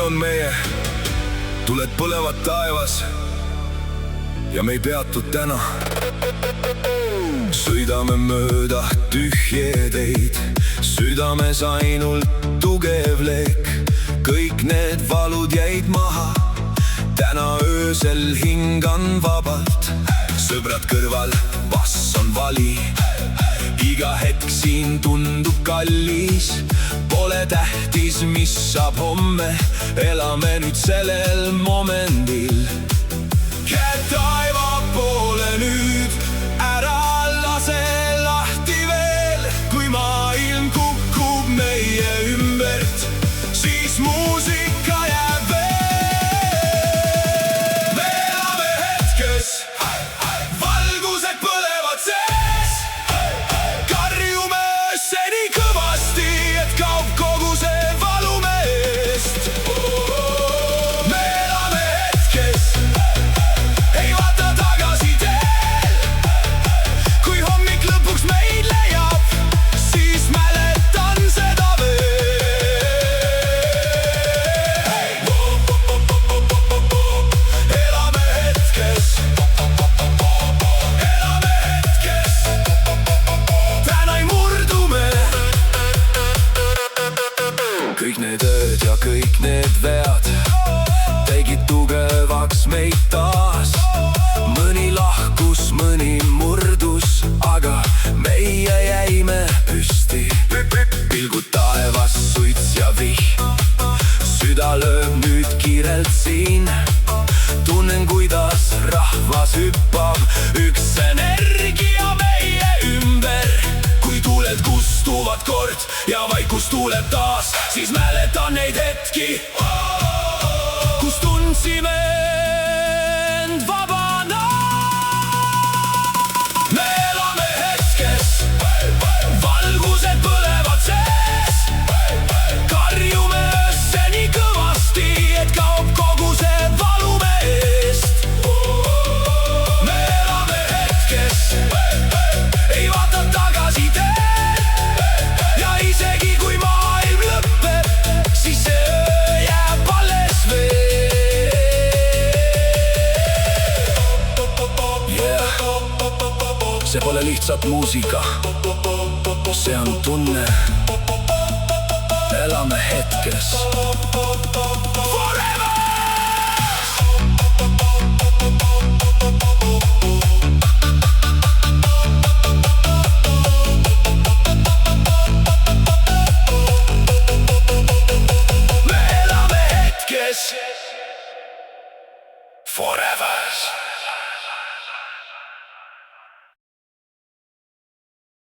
on meie, tuled põlevad taevas ja me ei peatu täna. Sõidame mööda tühje teid, südames ainult tugev leek. Kõik need valud jäid maha, täna öösel hingan vabalt. Sõbrad kõrval, bass on vali, iga hetk siin tundub kallis. Pole tähtis, mis saab homme, elame nüüd sellel momendil. Käed taeva poole nüüd, ära lase lahti veel. Kui maailm kukub meie ümbert, siis muusika jääb veel. Me elame hetkes, valgused põlevad sees. Karjume seni kõvasti, et kaob kogu see valu meest. Me elame hetkes, ei vaata tagasi teel. Kui hommik lõpuks meid leiab, siis mäletan seda veel. Elame hetkes, elame hetkes, täna ei murdu me. Kõik need ööd ja kõik need vead tegid tugevaks meid taas. Mõni lahkus, mõni murdus, aga meie jäime püsti. Pilgud taevas, suits ja vihm, süda lööb nüüd kiirelt siin. Tunnen, kuidas rahvas hüppab, üks energia meie ümber. Kui tuuled kustuvad kord ja vaikus tuuleb taas, siis mäletan neid hetki, kus tundsime end vabana. Me elame hetkes, valgused põlevad sees. Karjume ööseni kõvasti, et kaob kogu see valu meest. Me elame hetkes, ei vaata tagasi teel. Ja isegi kui maailm lõpeb, siis see öö jääb alles veel. See pole lihtsalt muusika, see on tunne. Elame hetkes. Forever! Me elame hetkes.